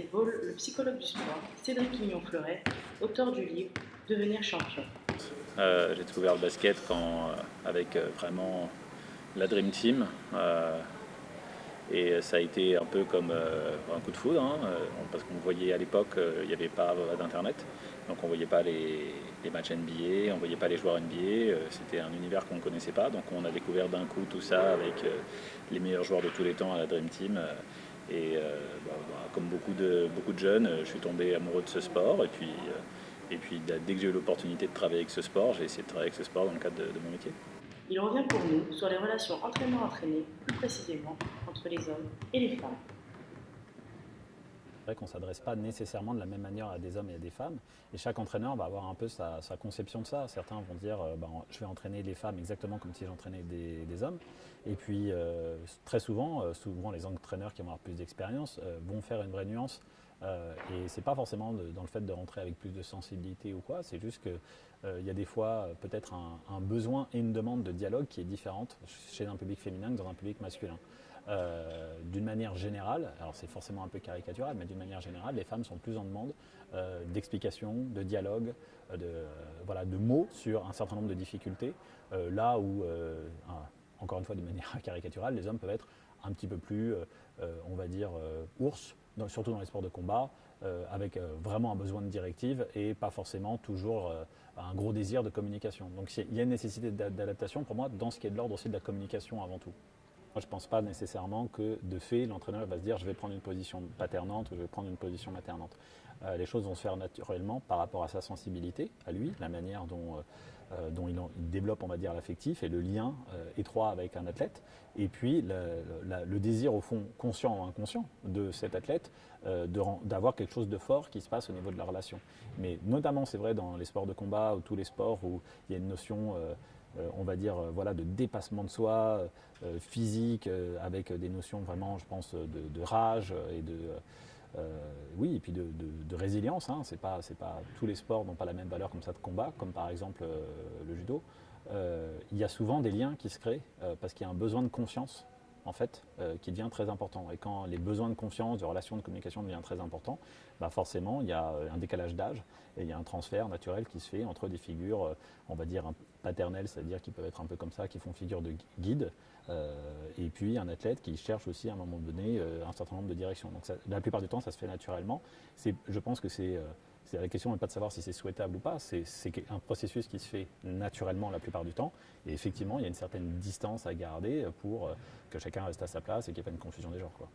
football le psychologue du sport, Cédric Quignon-Fleuret, auteur du livre Devenir champion. J'ai découvert le basket avec vraiment la Dream Team. Et ça a été un peu comme un coup de foudre, hein, parce qu'on voyait à l'époque, il n'y avait pas d'internet, donc on ne voyait pas les matchs NBA, on ne voyait pas les joueurs NBA, c'était un univers qu'on ne connaissait pas, donc on a découvert d'un coup tout ça avec les meilleurs joueurs de tous les temps à la Dream Team. Comme beaucoup de jeunes, je suis tombé amoureux de ce sport, et puis dès que j'ai eu l'opportunité de travailler avec ce sport, j'ai essayé de travailler avec ce sport dans le cadre de mon métier. Il revient pour nous sur les relations entraîneur-entraîné, plus précisément entre les hommes et les femmes. C'est vrai qu'on ne s'adresse pas nécessairement de la même manière à des hommes et à des femmes. Et chaque entraîneur va avoir un peu sa conception de ça. Certains vont dire je vais entraîner les femmes exactement comme si j'entraînais des hommes. Et puis très souvent les entraîneurs qui vont avoir plus d'expérience vont faire une vraie nuance. Et c'est pas forcément dans le fait de rentrer avec plus de sensibilité ou quoi, c'est juste qu'il y a des fois peut-être un besoin et une demande de dialogue qui est différente chez un public féminin que dans un public masculin. D'une manière générale, alors c'est forcément un peu caricatural, mais d'une manière générale, les femmes sont plus en demande d'explications, de dialogue, de mots sur un certain nombre de difficultés, là où, encore une fois de manière caricaturale, les hommes peuvent être un petit peu plus, on va dire, ours, surtout dans les sports de combat, avec vraiment un besoin de directive et pas forcément toujours un gros désir de communication. Donc il y a une nécessité d'adaptation pour moi dans ce qui est de l'ordre aussi de la communication avant tout. Moi, je ne pense pas nécessairement que de fait, l'entraîneur va se dire je vais prendre une position paternante ou je vais prendre une position maternante. Les choses vont se faire naturellement par rapport à sa sensibilité, à lui, la manière dont il développe, on va dire, l'affectif et le lien étroit avec un athlète. Et puis le désir, au fond, conscient ou inconscient de cet athlète, d'avoir quelque chose de fort qui se passe au niveau de la relation. Mais notamment, c'est vrai, dans les sports de combat ou tous les sports où il y a une notion on va dire, de dépassement de soi, physique, avec des notions vraiment, je pense, de rage et oui, et puis de résilience. Hein. C'est pas tous les sports n'ont pas la même valeur comme ça de combat, comme par exemple le judo. Il y a souvent des liens qui se créent parce qu'il y a un besoin de confiance en fait, qui devient très important. Et quand les besoins de confiance, de relations, de communication deviennent très importants, forcément, il y a un décalage d'âge et il y a un transfert naturel qui se fait entre des figures, on va dire, paternelles, c'est-à-dire qui peuvent être un peu comme ça, qui font figure de guide, et puis un athlète qui cherche aussi à un moment donné un certain nombre de directions. Donc la plupart du temps, ça se fait naturellement. Je pense que la question n'est pas de savoir si c'est souhaitable ou pas, c'est un processus qui se fait naturellement la plupart du temps. Et effectivement, il y a une certaine distance à garder pour que chacun reste à sa place et qu'il n'y ait pas une confusion des genres, quoi.